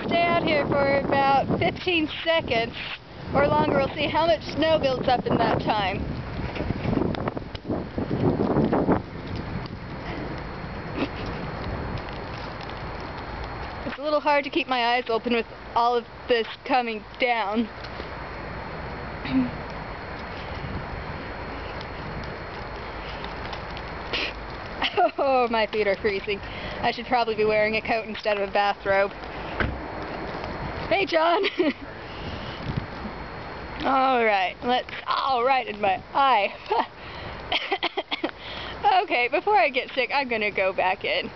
stay out here for about 15 seconds or longer. We'll see how much snow builds up in that time. It's a little hard to keep my eyes open with all of this coming down. Oh, my feet are freezing. I should probably be wearing a coat instead of a bathrobe. Hey, John! Alright, alright in my eye. Okay, before I get sick, I'm gonna go back in.